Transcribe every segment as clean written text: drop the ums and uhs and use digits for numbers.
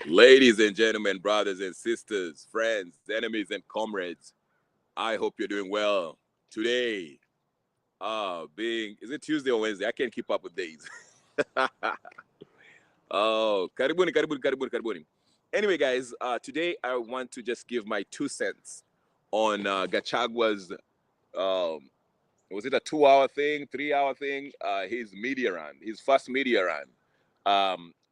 Ladies and gentlemen, brothers and sisters, friends, enemies and comrades, I hope you're doing well. Today, is it Tuesday or Wednesday? I can't keep up with days. Oh, karibuni, karibuni, karibuni, karibuni. Anyway, guys, today I want to just give my 2 cents on Gachagua's, um, was it a 2 hour thing, 3 hour thing? His media run, his first media run.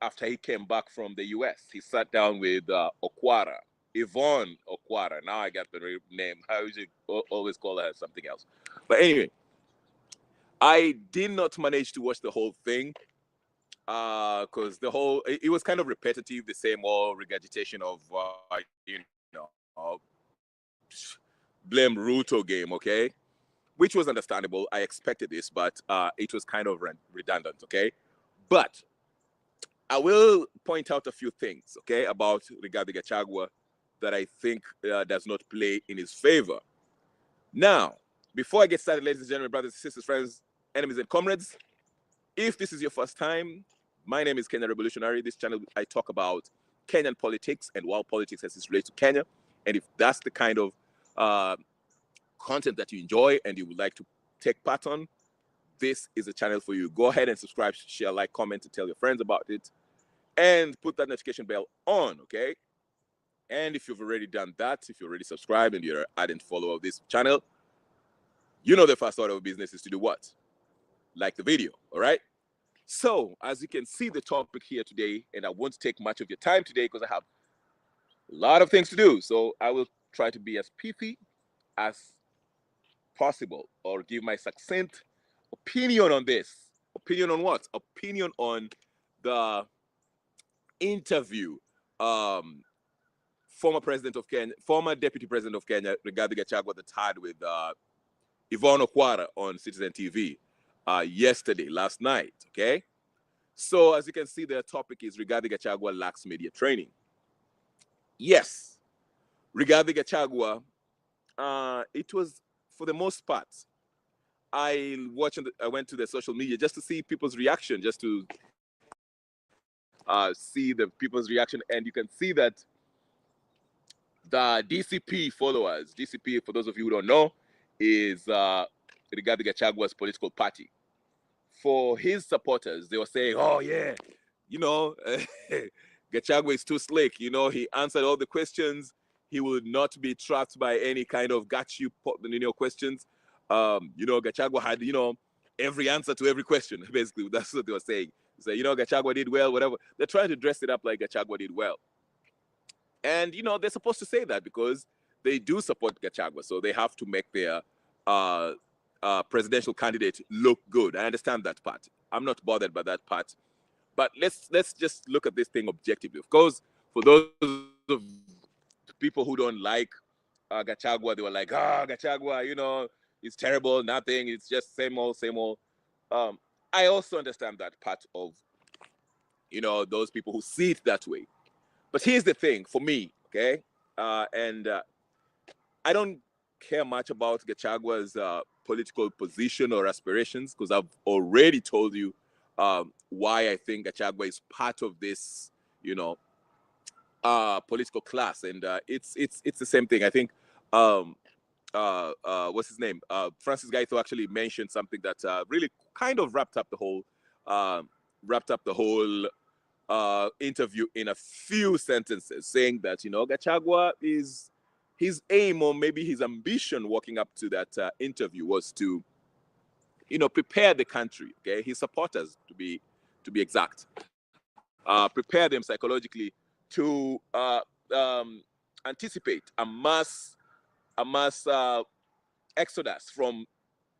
After he came back from the US, he sat down with Okwara, Yvonne Okwara. Now I got the name. I usually always call her something else. But anyway, I did not manage to watch the whole thing because it was kind of repetitive, the same old regurgitation of blame Ruto game, okay, which was understandable. I expected this, but it was kind of redundant, okay. But I will point out a few things, okay, about Rigathi Gachagua that I think does not play in his favor. Now, before I get started, ladies and gentlemen, brothers and sisters, friends, enemies and comrades, if this is your first time, my name is Kenya Revolutionary. This channel, I talk about Kenyan politics and world politics as it relates to Kenya. And if that's the kind of content that you enjoy and you would like to take part on, this is a channel for you. Go ahead and subscribe, share, like, comment, and tell your friends about it. And put that notification bell on, okay? And if you've already done that, if you're already subscribed and you're an ardent follower of this channel, you know the first order of business is to do what? Like the video, all right? So, as you can see the topic here today, and I won't take much of your time today because I have a lot of things to do. So I will try to be as pithy as possible or give my succinct opinion on this. Opinion on what? Opinion on the interview former president of Kenya, former deputy president of Kenya, Rigathi Gachagua, that had with Yvonne Okwara on Citizen TV last night, okay? So as you can see, the topic is Rigathi Gachagua lacks media training. Yes, Rigathi Gachagua, it was, for the most part, I went to the social media just to see people's reaction, just to see the people's reaction, and you can see that the DCP followers, DCP, for those of you who don't know, is Rigathi Gachagua's political party. For his supporters, they were saying, oh yeah, you know, Gachagua is too slick. You know, he answered all the questions. He would not be trapped by any kind of questions. Gachagua had, every answer to every question. Basically, that's what they were saying. So, Gachagua did well, whatever. They're trying to dress it up like Gachagua did well. And, they're supposed to say that because they do support Gachagua. So they have to make their presidential candidate look good. I understand that part. I'm not bothered by that part. But let's just look at this thing objectively. Of course, for those of people who don't like Gachagua, they were like, Gachagua, it's terrible, nothing. It's just same old, same old. I also understand that part of, those people who see it that way. But here's the thing for me, okay? I don't care much about Gachagua's political position or aspirations because I've already told you why I think Gachagua is part of this, political class, and it's the same thing. I think what's his name? Francis Gaito actually mentioned something that really kind of wrapped up the whole interview in a few sentences, saying that Gachagua is his aim, or maybe his ambition walking up to that interview, was to prepare the country, okay, his supporters to be exact, prepare them psychologically to anticipate a mass exodus from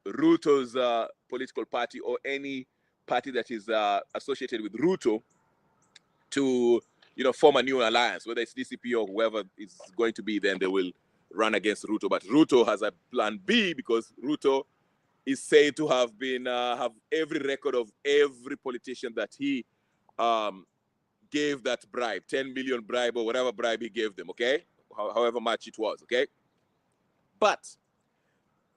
Ruto's political party, or any party that is associated with Ruto, to form a new alliance, whether it's DCP or whoever is going to be. Then they will run against Ruto. But Ruto has a plan B, because Ruto is said to have been have every record of every politician that he gave that bribe, 10 million bribe or whatever bribe he gave them, okay? However much it was, okay? But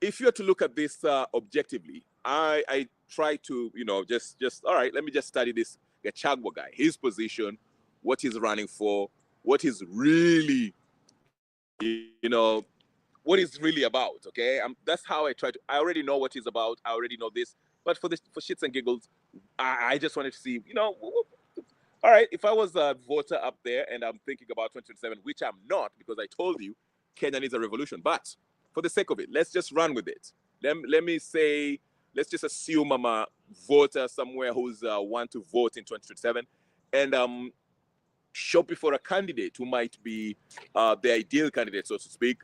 if you're to look at this objectively, I try to, just all right, let me just study this Gachagua guy, his position, what he's running for, what he's really, what he's really about. Okay, that's how I try to. I already know what he's about. I already know this, but for shits and giggles, I just wanted to see, all right, if I was a voter up there and I'm thinking about 2027, which I'm not, because I told you Kenya needs a revolution, but for the sake of it, let's just run with it. Let me say, let's just assume I'm a voter somewhere who's want to vote in 2027, and shopping for a candidate who might be the ideal candidate, so to speak,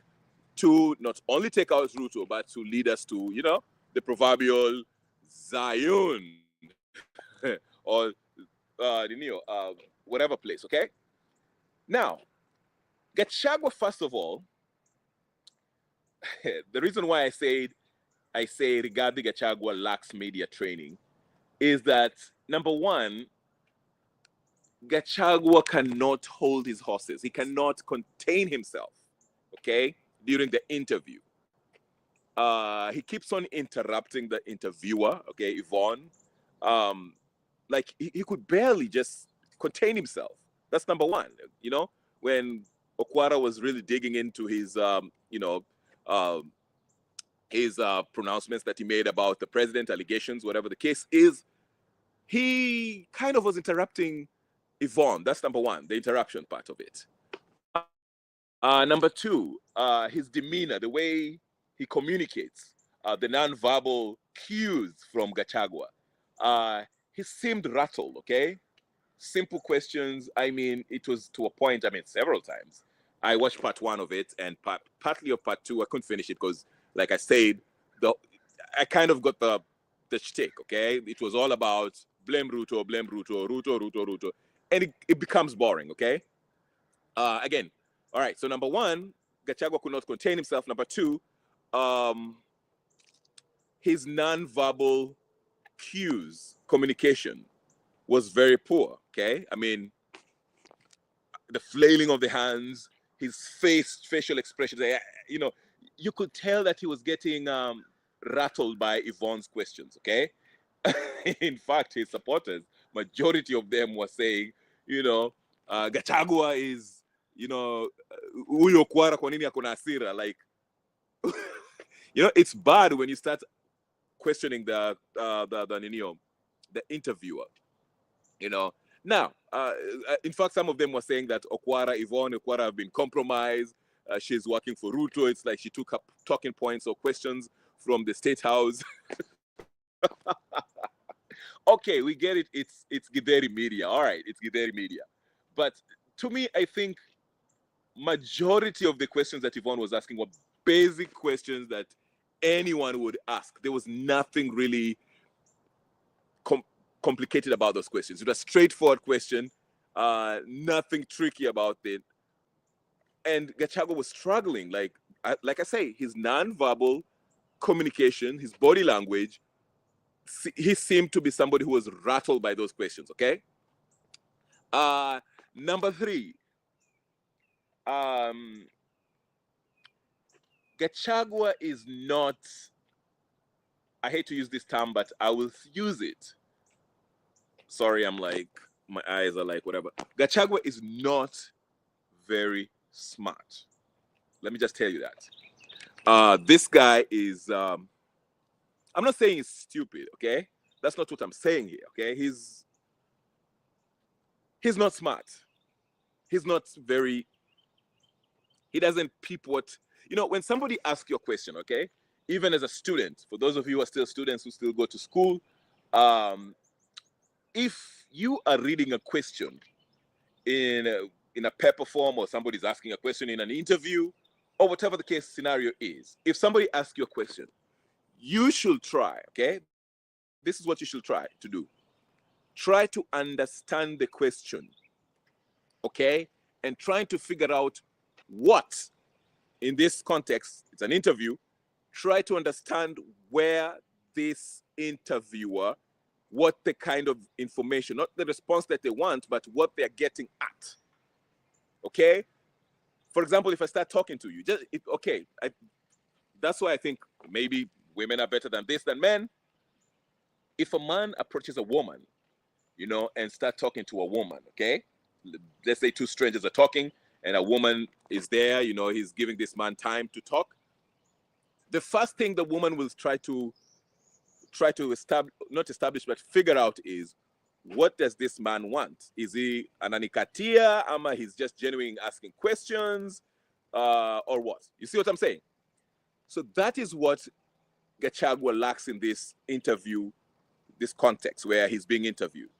to not only take out Ruto, but to lead us to, the proverbial Zion or whatever place, okay? Now, Gachagua, first of all, the reason why I say Rigathi Gachagua lacks media training is that, number one, Gachagua cannot hold his horses. He cannot contain himself, okay, during the interview. He keeps on interrupting the interviewer, okay, Yvonne. Like he could barely just contain himself. That's number one. When Okwara was really digging into his, pronouncements that he made about the president, allegations, whatever the case is, he kind of was interrupting Yvonne. That's number one, the interruption part of it. Number two, his demeanor, the way he communicates, the nonverbal cues from Gachagua. He seemed rattled, okay? Simple questions. I mean, it was to a point, several times. I watched part one of it, and partly of part two, I couldn't finish it because, like I said, I kind of got the shtick, okay? It was all about blame Ruto, Ruto. And it becomes boring, okay? Again, all right, so number one, Gachagua could not contain himself. Number two, his nonverbal cues, communication, was very poor, okay? The flailing of the hands, his facial expressions, you could tell that he was getting rattled by Yvonne's questions, okay? In fact, his supporters, majority of them were saying, Gachagua is, huyo Kwara kwa nini akona hasira? Like, it's bad when you start questioning the interviewer. Now, in fact, some of them were saying that Yvonne Okwara have been compromised. She's working for Ruto. It's like she took up talking points or questions from the State House. Okay, we get it. It's Githeri media. All right, it's Githeri media. But to me, I think majority of the questions that Yvonne was asking were basic questions that anyone would ask. There was nothing really complicated about those questions. It was a straightforward question, nothing tricky about it. And Gachagua was struggling. Like I say, his nonverbal communication, his body language, he seemed to be somebody who was rattled by those questions, okay? Number three, Gachagua is not, I hate to use this term, but I will use it. Sorry, my eyes are like, whatever. Gachagua is not very smart. Let me just tell you that. This guy is, I'm not saying he's stupid, okay? That's not what I'm saying here, okay? He's not smart. He's not very, he doesn't peep what, when somebody asks you a question, okay? Even as a student, for those of you who are still students who still go to school, if you are reading a question in a paper form, or somebody's asking a question in an interview, or whatever the case scenario is, if somebody asks you a question, you should try, okay? This is what you should try to do. Try to understand the question, okay? And trying to figure out what, in this context, it's an interview, try to understand where this interviewer, what the kind of information, not the response that they want, but what they're getting at, okay? For example, if I start talking to you, that's why I think maybe women are better than this than men. If a man approaches a woman, and start talking to a woman, okay? let's say two strangers are talking and a woman is there, he's giving this man time to talk. The first thing the woman will try to establish, not establish, but figure out is, what does this man want? Is he an anikatia? Ama he's just genuine asking questions, or what? You see what I'm saying? So that is what Gachagua lacks in this interview, this context where he's being interviewed.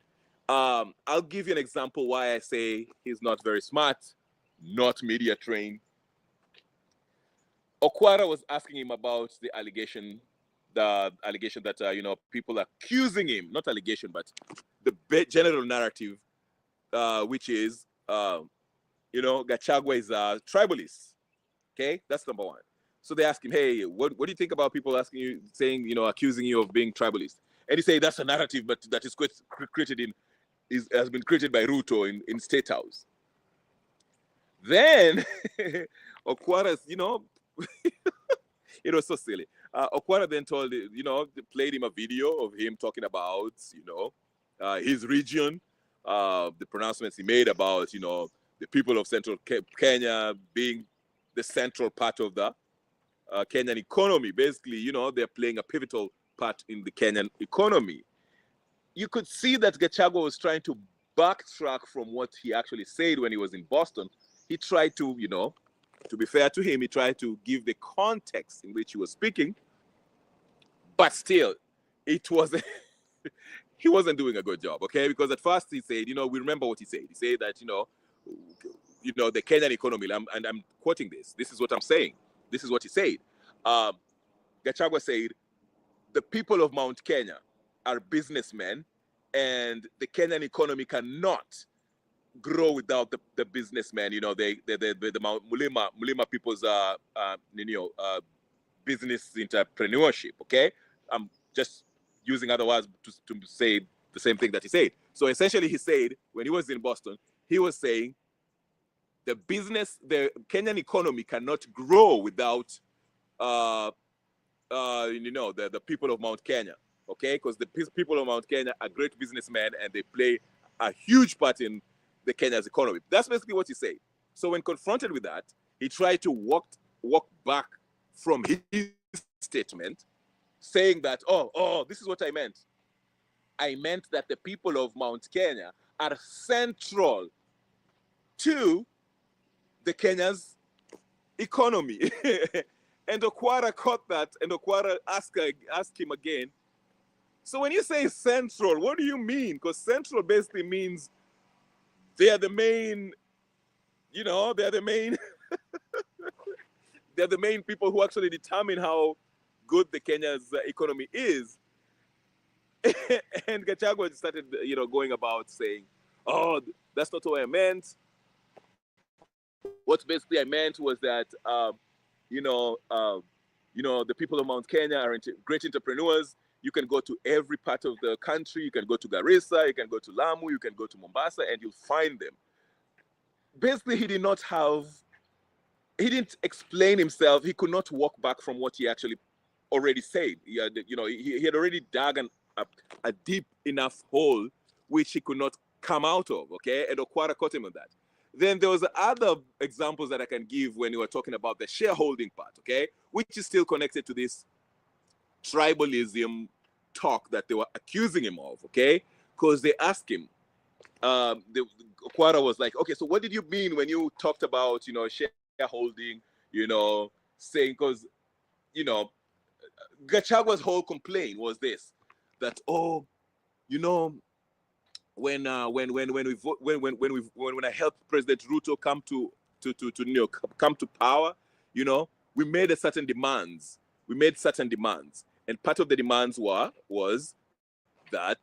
I'll give you an example why I say he's not very smart, not media trained. Okwara was asking him about the allegation that people are accusing him, not allegation, but the general narrative, which is Gachagua is a tribalist. Okay, that's number one. So they ask him, hey, what do you think about people accusing you of being tribalist? And he say that's a narrative, but that is has been created by Ruto in State House. Then Okwara's, it was so silly. Okwara then played him a video of him talking about, his region, the pronouncements he made about, the people of central Kenya being the central part of the Kenyan economy. Basically, they're playing a pivotal part in the Kenyan economy. You could see that Gachagua was trying to backtrack from what he actually said when he was in Boston. He tried to, to be fair to him, he tried to give the context in which he was speaking, but still, it wasn't. He wasn't doing a good job, okay? Because at first he said, we remember what he said. He said that, the Kenyan economy, and I'm quoting this. This is what I'm saying. This is what he said. Gachagua said, the people of Mount Kenya are businessmen, and the Kenyan economy cannot grow without the businessmen. The Mulima people's business entrepreneurship. Okay, I'm just using other words to say the same thing that he said. So essentially, he said when he was in Boston, he was saying the Kenyan economy cannot grow without the people of Mount Kenya. Okay, because the people of Mount Kenya are great businessmen and they play a huge part in the Kenya's economy. That's basically what he said. So when confronted with that, he tried to walk back from his statement, saying that, this is what I meant. I meant that the people of Mount Kenya are central to the Kenya's economy. And Okwara caught that, and Okwara asked him again, so when you say central, what do you mean? Because central basically means they are the main, they're the main, they're the main people who actually determine how good the Kenya's economy is. And Gachagua started, going about saying, oh, that's not what I meant. What basically I meant was that, the people of Mount Kenya are great entrepreneurs. You can go to every part of the country. You can go to Garissa, you can go to Lamu, you can go to Mombasa, and you'll find them. Basically, he didn't explain himself. He could not walk back from what he actually already said. He had already dug a deep enough hole which he could not come out of, okay? And Okwara caught him on that. Then there was other examples that I can give when you were talking about the shareholding part, okay? Which is still connected to this tribalism talk that they were accusing him of, okay? Because they asked him, Okwara was like, okay, so what did you mean when you talked about, shareholding, saying, because, Gachagua's whole complaint was this, that, when I helped President Ruto come to power, we made certain demands. And part of the demands was that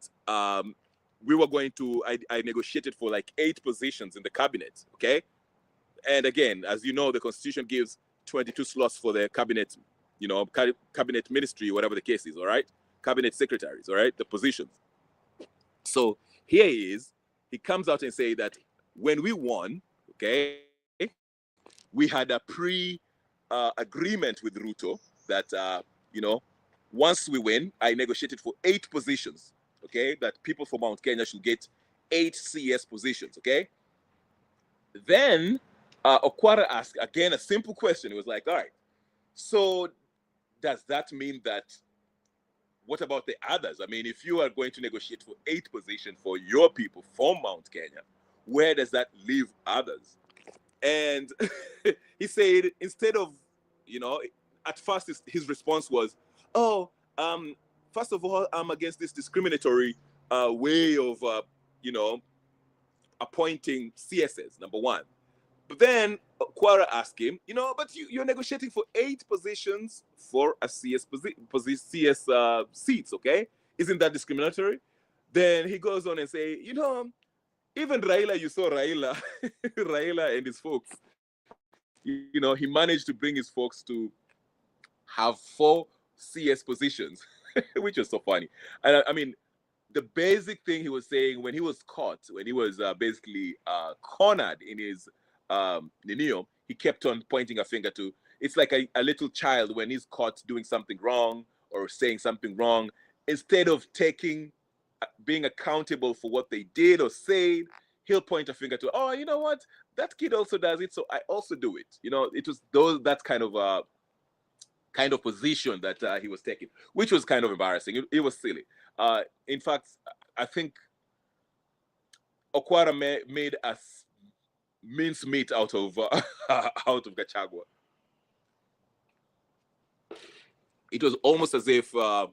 we were going to, I negotiated for like 8 positions in the cabinet, okay? And again, as you know, the Constitution gives 22 slots for the cabinet, cabinet ministry, whatever the case is, all right? Cabinet secretaries, all right? The positions. So here he comes out and say that when we won, okay, we had a agreement with Ruto that, once we win, I negotiated for 8 positions, okay, that people from Mount Kenya should get 8 CS positions, okay? Then Okwara asked again a simple question. He was like, all right, so does that mean that what about the others? I mean, if you are going to negotiate for 8th position for your people from Mount Kenya, where does that leave others? And he said, instead of, at first his response was, oh, first of all, I'm against this discriminatory way of, appointing CSS, number one. But then Quara asked him, but you're negotiating for 8 positions for a CS seats, okay? Isn't that discriminatory? Then he goes on and say, even Raila, you saw Raila, Raila and his folks, he managed to bring his folks to have 4 CS positions, which was so funny. And I mean, the basic thing he was saying when he was caught, when he was basically cornered in his Ninio, he kept on pointing a finger to, it's like a little child when he's caught doing something wrong or saying something wrong, instead of being accountable for what they did or said, he'll point a finger to, oh, you know what, that kid also does it, so I also do it. It was that kind of position that he was taking, which was kind of embarrassing. It was silly. In fact, I think Okwara made us mince meat out of Gachagua. It was almost as if Okwara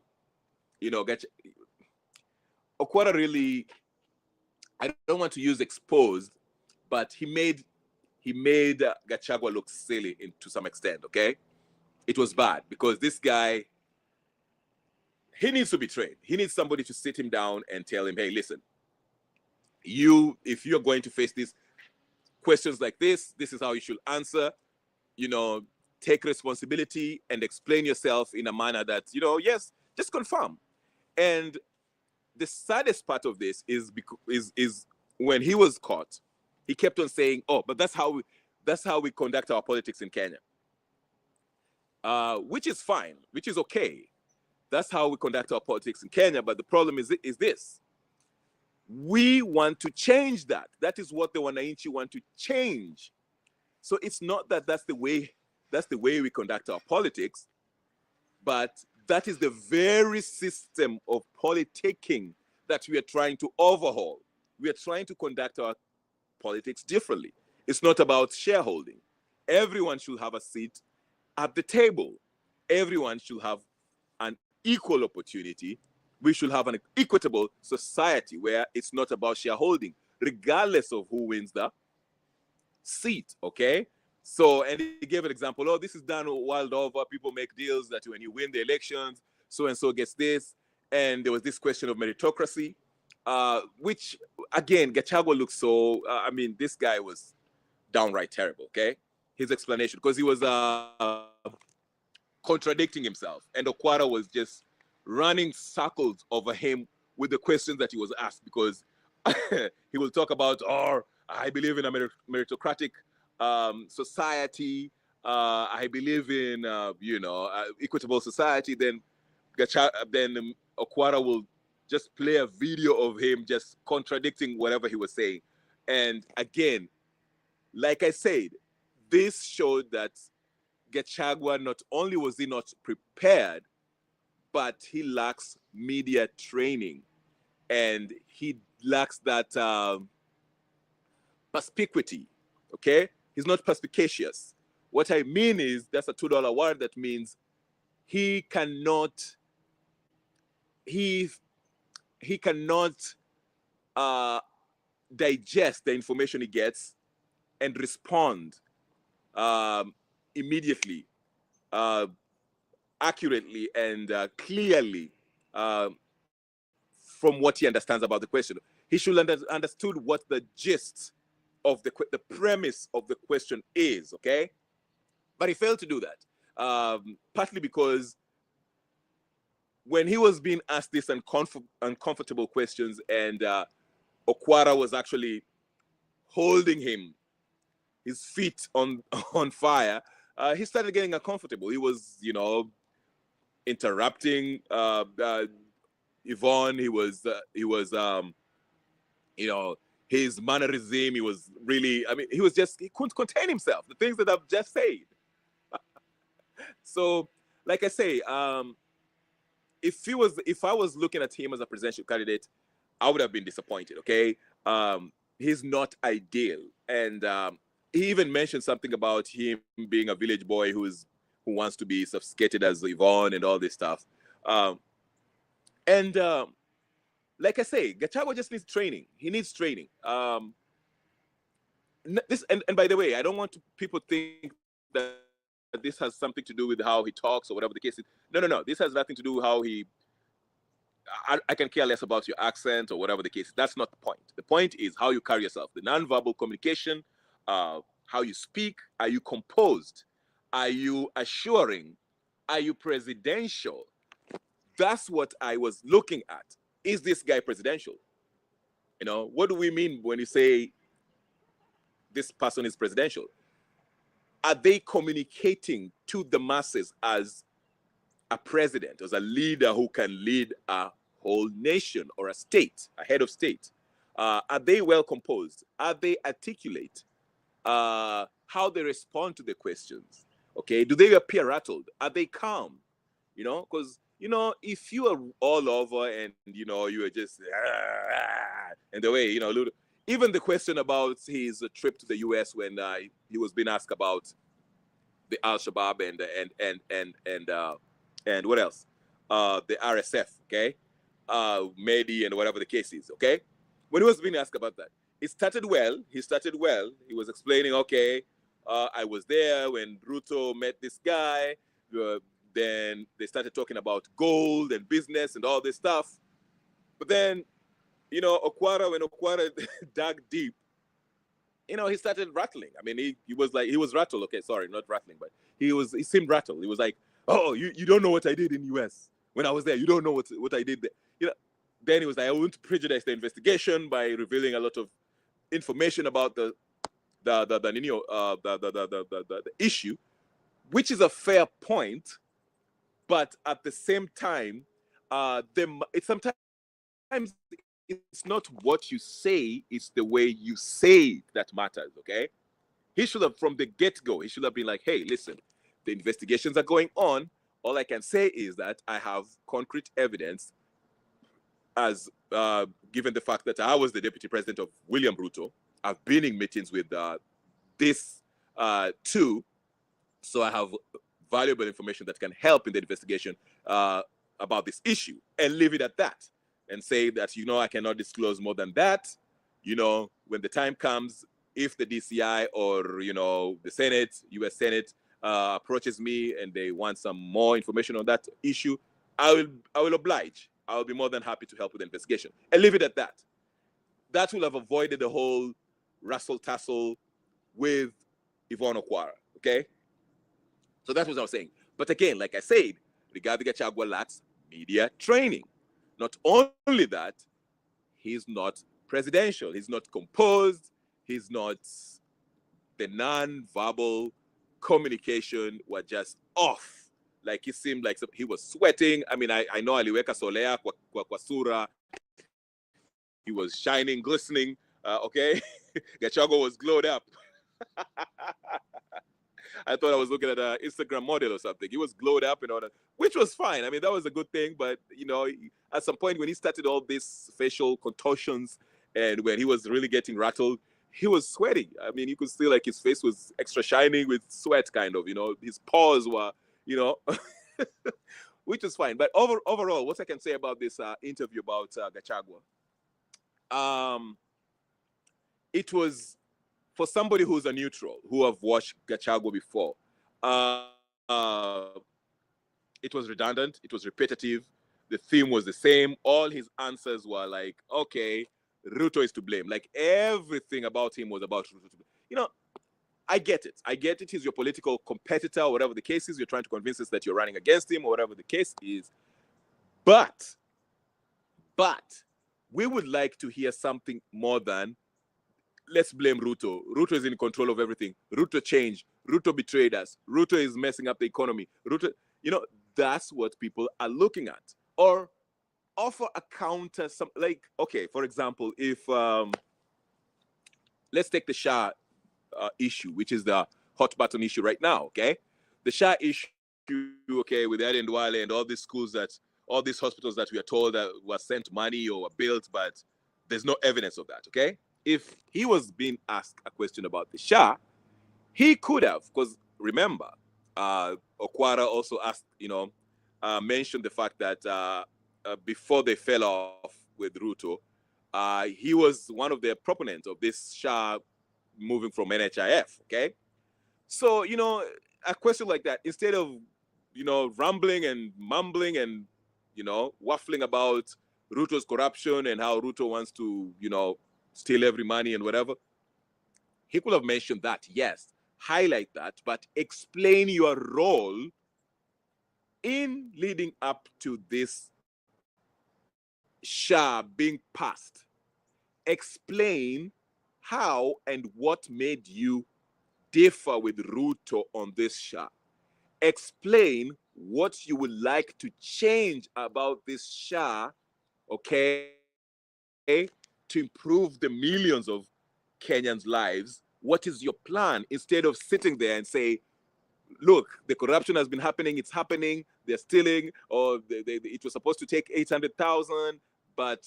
really, I don't want to use exposed, but he made Gachagua look silly to some extent. Okay, it was bad because this guy, he needs to be trained. He needs somebody to sit him down and tell him, hey, listen, if you're going to face these questions like this is how you should answer. Take responsibility and explain yourself in a manner that, yes, just confirm. And the saddest part of this is when he was caught, he kept on saying, oh, but that's how we conduct our politics in Kenya. Which is fine, which is okay. That's how we conduct our politics in Kenya. But the problem is this. We want to change that. That is what the Wananchi want to change. So it's not that that's the way we conduct our politics, but that is the very system of politicking that we are trying to overhaul. We are trying to conduct our politics differently. It's not about shareholding. Everyone should have a seat at the table. Everyone should have an equal opportunity. We should have an equitable society where it's not about shareholding, regardless of who wins the seat, okay? So, and he gave an example, oh, this is done world over. People make deals that when you win the elections, so-and-so gets this. And there was this question of meritocracy, which, again, Gachagua looks so, this guy was downright terrible, okay? His explanation, because he was contradicting himself. And Okwara was just running circles over him with the questions that he was asked, because he will talk about, oh, I believe in a meritocratic society. I believe in, equitable society. Then Okwara will just play a video of him just contradicting whatever he was saying. And again, like I said, this showed that Gachagua, not only was he not prepared, but he lacks media training, and he lacks that perspicuity, okay? He's not perspicacious. What I mean is, that's a $2 word that means he cannot digest the information he gets and respond immediately, accurately, and clearly from what he understands about the question. He should understood what the gist of the premise of the question is, okay? But he failed to do that, partly because when he was being asked these uncomfortable questions, and Okwara was actually holding his feet on fire, he started getting uncomfortable. He was, interrupting Yvonne. He was his mannerism, he was really, I mean, he couldn't contain himself. The things that I've just said. So, like I say, if I was looking at him as a presidential candidate, I would have been disappointed. Okay, he's not ideal, and he even mentioned something about him being a village boy who wants to be sophisticated as Yvonne and all this stuff. And like I say, Gachagua just needs training. He needs training. This and by the way, I don't want people think that this has something to do with how he talks or whatever the case is. No. This has nothing to do with how he. I can care less about your accent or whatever the case is. That's not the point. The point is how you carry yourself, the nonverbal communication, how you speak. Are you composed? Are you assuring? Are you presidential? That's what I was looking at. Is this guy presidential? You know, what do we mean when you say this person is presidential? Are they communicating to the masses as a president, as a leader who can lead a whole nation or a state, a head of state? Are they well composed? Are they articulate? How they respond to the questions? Okay, do they appear rattled? Are they calm? You know, because if you are all over and you are just and the way even the question about his trip to the U.S. when he was being asked about the Al Shabaab and what else? The RSF, okay, Mehdi and whatever the case is, okay. When he was being asked about that, it started well. He started well. He was explaining, okay, I was there when Ruto met this guy. Then they started talking about gold and business and all this stuff. But then, when Okwara dug deep, he started rattling. I mean, he was rattled. Okay, sorry, not rattling, but he seemed rattled. He was like, oh, you don't know what I did in the US when I was there. You don't know what I did there. Then he was like, I won't prejudice the investigation by revealing a lot of information about the issue, which is a fair point. But at the same time, sometimes it's not what you say, it's the way you say it that matters, okay? He should have, from the get-go, he should have been like, hey, listen, the investigations are going on. All I can say is that I have concrete evidence as given the fact that I was the deputy president of William Ruto. I've been in meetings with this too. So I have valuable information that can help in the investigation about this issue, and leave it at that, and say that I cannot disclose more than that. When the time comes, if the DCI or the Senate, U.S. Senate approaches me and they want some more information on that issue, I will oblige. I will be more than happy to help with the investigation, and leave it at that. That will have avoided the whole rustle-tussle with Yvonne Okwara. Okay. So that's what I was saying. But again, like I said, Rigathi Gachagua lacks media training. Not only that, he's not presidential. He's not composed. He's not, the non-verbal communication was just off. Like he seemed like he was sweating. I mean, I know aliweka solea kwa sura. He was shining, glistening. Okay, Gachagua was glowed up. I thought I was looking at an Instagram model or something. He was glowed up and all that, which was fine. I mean, that was a good thing. But, at some point when he started all these facial contortions and when he was really getting rattled, he was sweating. I mean, you could see like his face was extra shining with sweat, kind of, his paws were, which is fine. But overall, what I can say about this interview about Gachagua, it was, for somebody who's a neutral, who have watched Gachagua before, it was redundant. It was repetitive. The theme was the same. All his answers were like, okay, Ruto is to blame. Like everything about him was about Ruto to blame. I get it. I get it. He's your political competitor, or whatever the case is. You're trying to convince us that you're running against him, or whatever the case is. But we would like to hear something more than, let's blame Ruto. Ruto is in control of everything. Ruto changed. Ruto betrayed us. Ruto is messing up the economy. Ruto, that's what people are looking at. Or offer a counter, okay, for example, if let's take the Shah issue, which is the hot button issue right now, okay? The Shah issue, okay, with Ed and Wale and all these schools all these hospitals that we are told that were sent money or were built, but there's no evidence of that, okay? If he was being asked a question about the Shah, he could have, because remember, Okwara also asked, mentioned the fact that before they fell off with Ruto, he was one of the proponents of this Shah moving from NHIF, okay? So, a question like that, instead of, rambling and mumbling and, waffling about Ruto's corruption and how Ruto wants to, steal every money and whatever, he could have mentioned that, yes, highlight that, but explain your role in leading up to this Shah being passed. Explain how and what made you differ with Ruto on this Shah. Explain what you would like to change about this Shah, okay, to improve the millions of Kenyans' lives. What is your plan? Instead of sitting there and say, look, the corruption has been happening, it's happening, they're stealing, or it was supposed to take 800,000, but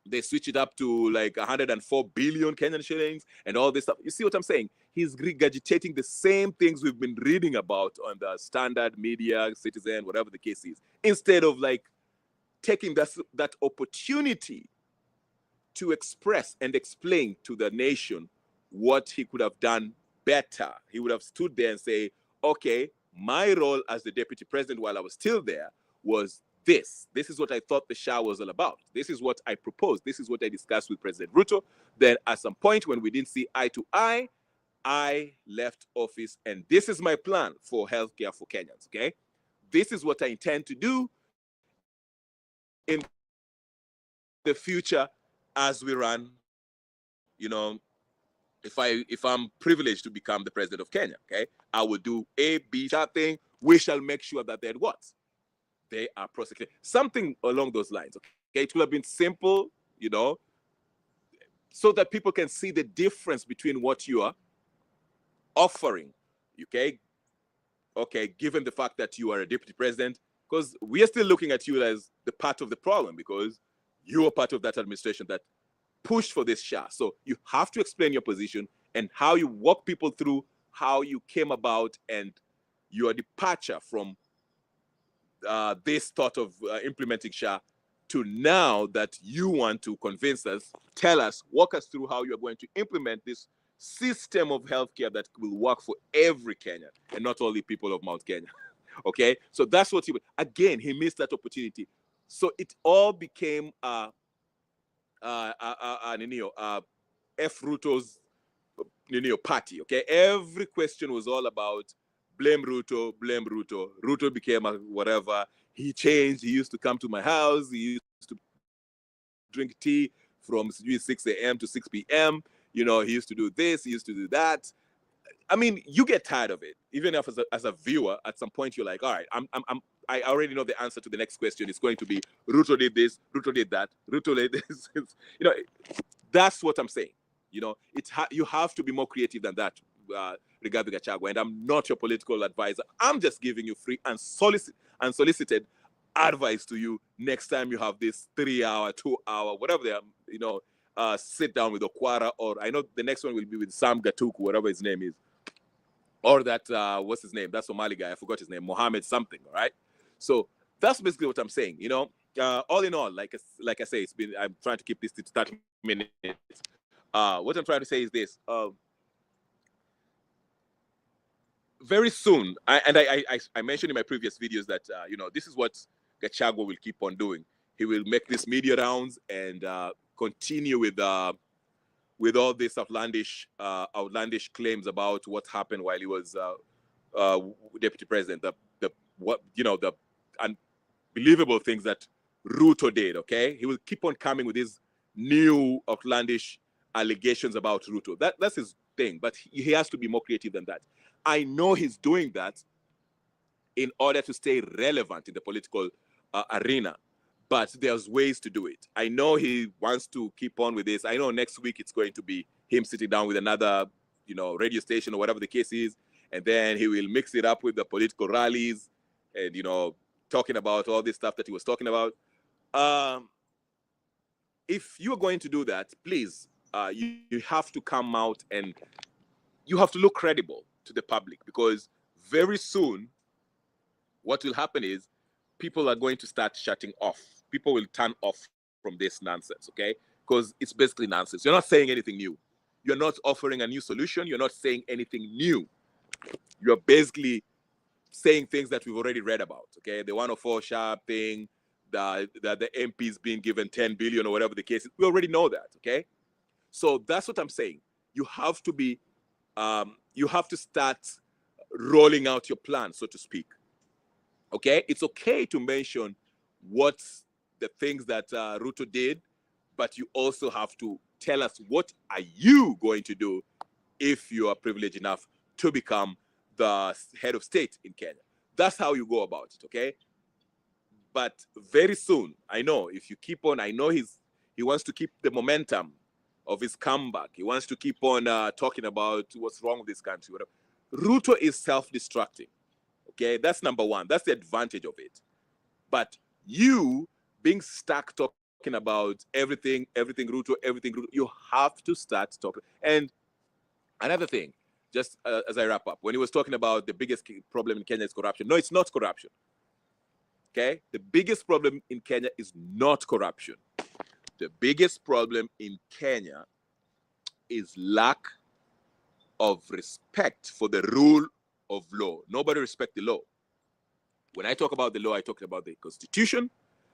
they switch it up to like 104 billion Kenyan shillings and all this stuff. You see what I'm saying? He's regurgitating the same things we've been reading about on the standard media, Citizen, whatever the case is, instead of like taking that opportunity to express and explain to the nation what he could have done better. He would have stood there and say, okay, my role as the deputy president while I was still there was this. This is what I thought the Shah was all about. This is what I proposed. This is what I discussed with President Ruto. Then at some point when we didn't see eye to eye, I left office, and this is my plan for healthcare for Kenyans, okay? This is what I intend to do in the future as we run, if I'm privileged to become the president of Kenya, okay, I will do A, B, that thing. We shall make sure that they are prosecuted. Something along those lines, okay? It will have been simple, so that people can see the difference between what you are offering, okay? Okay, given the fact that you are a deputy president, because we are still looking at you as the part of the problem because you are part of that administration that pushed for this Shah. So you have to explain your position and how you walk people through how you came about and your departure from this thought of implementing Shah to now that you want to convince us, tell us, walk us through how you're going to implement this system of healthcare that will work for every Kenyan and not only people of Mount Kenya. Okay, so that's what he missed that opportunity. So it all became F. Ruto's party. Okay, every question was all about blame Ruto, blame Ruto. Ruto became a whatever. He changed. He used to come to my house. He used to drink tea from 6 a.m. to 6 p.m. He used to do this. He used to do that. I mean, you get tired of it. Even if as a viewer, at some point you're like, all right, I already know the answer to the next question. It's going to be Ruto did this, Ruto did that, Ruto did this. That's what I'm saying. You have to be more creative than that, Rigathi Gachagua. And I'm not your political advisor. I'm just giving you free and unsolicited advice to you next time you have this 3-hour, 2-hour, whatever they are, sit down with Okwara, or I know the next one will be with Sam Gatuku, whatever his name is. Or that, what's his name? That Somali guy, I forgot his name, Mohammed something, all right? So that's basically what I'm saying, all in all, like I say, I'm trying to keep this to 30 minutes. What I'm trying to say is this. Very soon, I mentioned in my previous videos that, this is what Gachagua will keep on doing. He will make these media rounds and continue with all these outlandish claims about what happened while he was deputy president. The unbelievable things that Ruto did. Okay, he will keep on coming with these new outlandish allegations about Ruto. That's his thing, but he has to be more creative than that. I know he's doing that in order to stay relevant in the political arena. but there's ways to do it. I know he wants to keep on with this. I know next week it's going to be him sitting down with another, radio station or whatever the case is, and then he will mix it up with the political rallies and, talking about all this stuff that he was talking about. If you're going to do that, please, you have to come out and you have to look credible to the public, because very soon what will happen is people are going to start shutting off. People will turn off from this nonsense, okay? Because it's basically nonsense. You're not saying anything new. You're not offering a new solution. You're not saying anything new. You're basically saying things that we've already read about, okay? The 104 sharp thing, the MPs being given 10 billion or whatever the case is. We already know that, okay? So that's what I'm saying. You have to be, you have to start rolling out your plan, so to speak. Okay, it's okay to mention what the things that Ruto did, but you also have to tell us what are you going to do if you are privileged enough to become the head of state in Kenya. That's how you go about it, okay? But very soon, I know if you keep on, I know he wants to keep the momentum of his comeback. He wants to keep on talking about what's wrong with this country. Whatever. Ruto is self-destructing. Okay, that's number one. That's the advantage of it. But you being stuck talking about everything Ruto, you have to start talking. And another thing, just as I wrap up, when he was talking about the biggest problem in Kenya is corruption. No, it's not corruption. Okay, the biggest problem in Kenya is not corruption. The biggest problem in Kenya is lack of respect for the rule of law. Nobody respects the law. When I talk about the law, I talk about the constitution,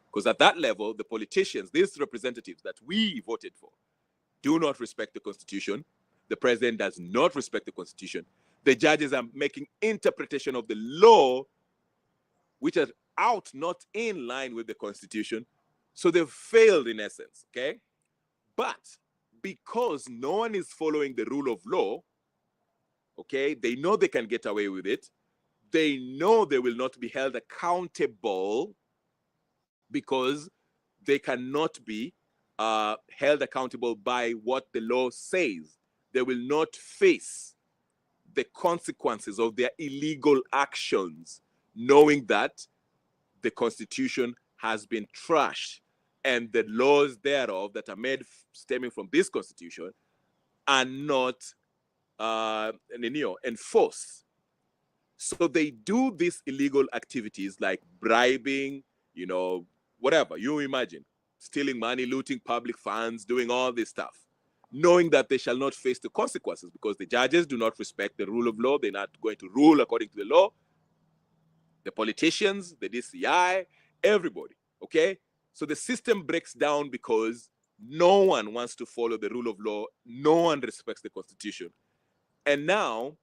because at that level, the politicians, these representatives that we voted for, do not respect the constitution. The president does not respect the constitution. The judges are making interpretation of the law, which are out, not in line with the constitution. So they've failed in essence, okay? But because no one is following the rule of law, okay, they know they can get away with it. They know they will not be held accountable because they cannot be held accountable by what the law says. They will not face the consequences of their illegal actions, knowing that the Constitution has been trashed and the laws thereof that are made stemming from this Constitution are not enforced. So they do these illegal activities like bribing, whatever you imagine, stealing money, looting public funds, doing all this stuff, knowing that they shall not face the consequences because the judges do not respect the rule of law. They're not going to rule according to the law. The politicians, the DCI, everybody, okay? So the system breaks down because no one wants to follow the rule of law. No one respects the Constitution. And now,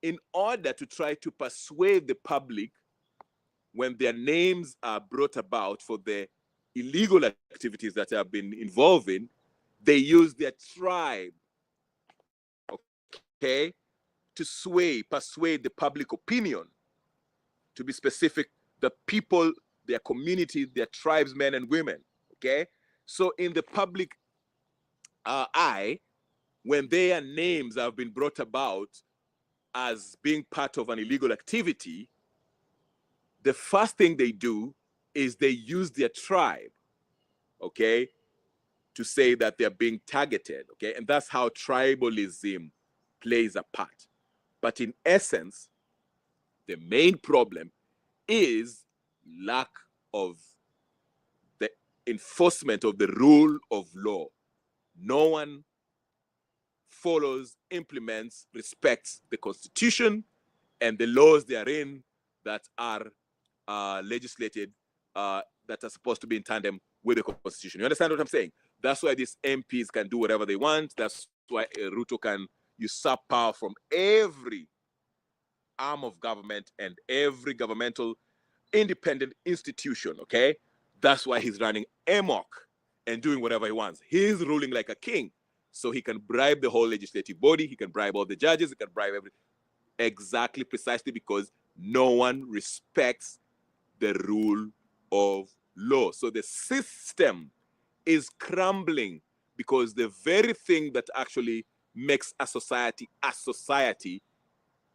in order to try to persuade the public when their names are brought about for the illegal activities that have been involved in, they use their tribe, okay, to persuade the public opinion. To be specific, the people, their community, their tribesmen and women, okay? So in the public eye, when their names have been brought about as being part of an illegal activity, the first thing they do is they use their tribe, okay, to say that they're being targeted, okay? And that's how tribalism plays a part. But in essence, the main problem is lack of the enforcement of the rule of law. No one follows, implements, respects the Constitution and the laws therein that are legislated, that are supposed to be in tandem with the Constitution. You understand what I'm saying? That's why these MPs can do whatever they want. That's why Ruto can usurp power from every arm of government and every governmental independent institution, okay? That's why he's running amok and doing whatever he wants. He's ruling like a king. So he can bribe the whole legislative body. He can bribe all the judges. He can bribe everything. Exactly, precisely because no one respects the rule of law. So the system is crumbling because the very thing that actually makes a society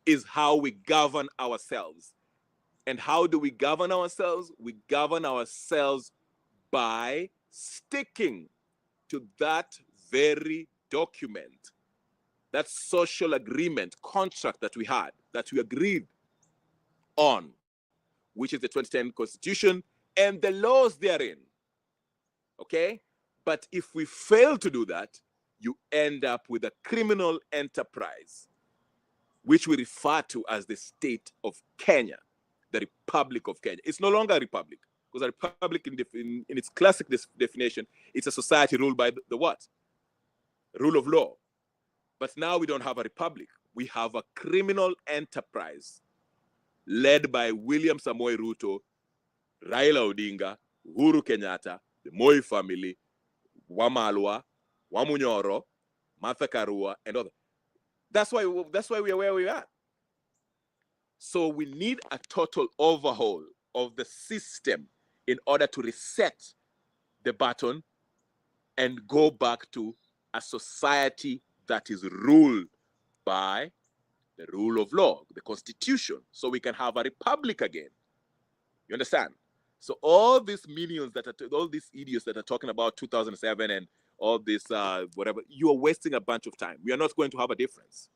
is how we govern ourselves. And how do we govern ourselves? We govern ourselves by sticking to that very document, that social agreement, contract that we had, that we agreed on, which is the 2010 Constitution and the laws therein. Okay? But if we fail to do that, you end up with a criminal enterprise, which we refer to as the state of Kenya, the Republic of Kenya. It's no longer a republic, because a republic in its classic definition, it's a society ruled by the what? Rule of law. But now we don't have a republic. We have a criminal enterprise led by William Samoei Ruto, Raila Odinga, Uhuru Kenyatta, the Moi family, Wamalwa, Wamunyoro, Martha Karua, and others. That's why we are where we are. So we need a total overhaul of the system in order to reset the button and go back to a society that is ruled by the rule of law, the Constitution, so we can have a republic again. You understand? So all these minions all these idiots that are talking about 2007 and all this whatever, you are wasting a bunch of time. We are not going to have a difference.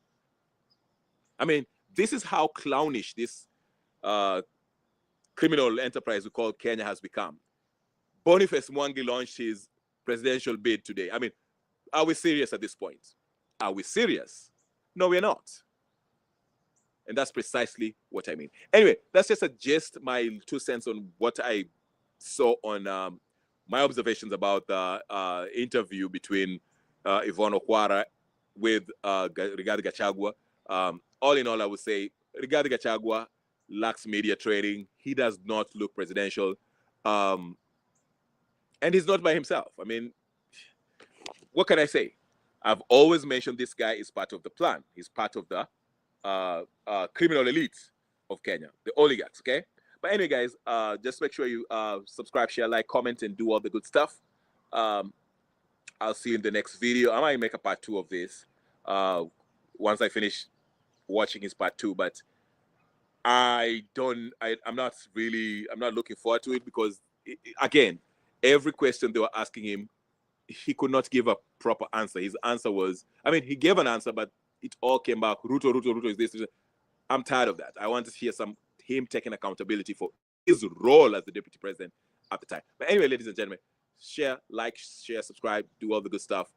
I mean, this is how clownish this criminal enterprise we call Kenya has become. Boniface Mwangi launched his presidential bid today. I mean, are we serious at this point? Are we serious? No, we're not. And that's precisely what I mean. Anyway, that's just my 2 cents on what I saw on my observations about the interview between Yvonne Okwara with Rigathi Gachagua. All in all, I would say Rigathi Gachagua lacks media training. He does not look presidential. And he's not by himself. I mean, what can I say? I've always mentioned this guy is part of the plan. He's part of the criminal elite of Kenya, the oligarchs, okay? But anyway, guys, just make sure you subscribe, share, like, comment, and do all the good stuff. I'll see you in the next video. I might make a part 2 of this once I finish watching his part 2, but I'm not looking forward to it because, again, every question they were asking him, he could not give a proper answer. His answer was, I mean, he gave an answer, but it all came back, Ruto is this. I'm tired of that. I want to hear him taking accountability for his role as the deputy president at the time. But anyway, ladies and gentlemen, share, subscribe, do all the good stuff.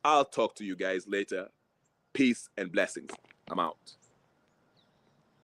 I'll talk to you guys later. Peace and blessings. I'm out.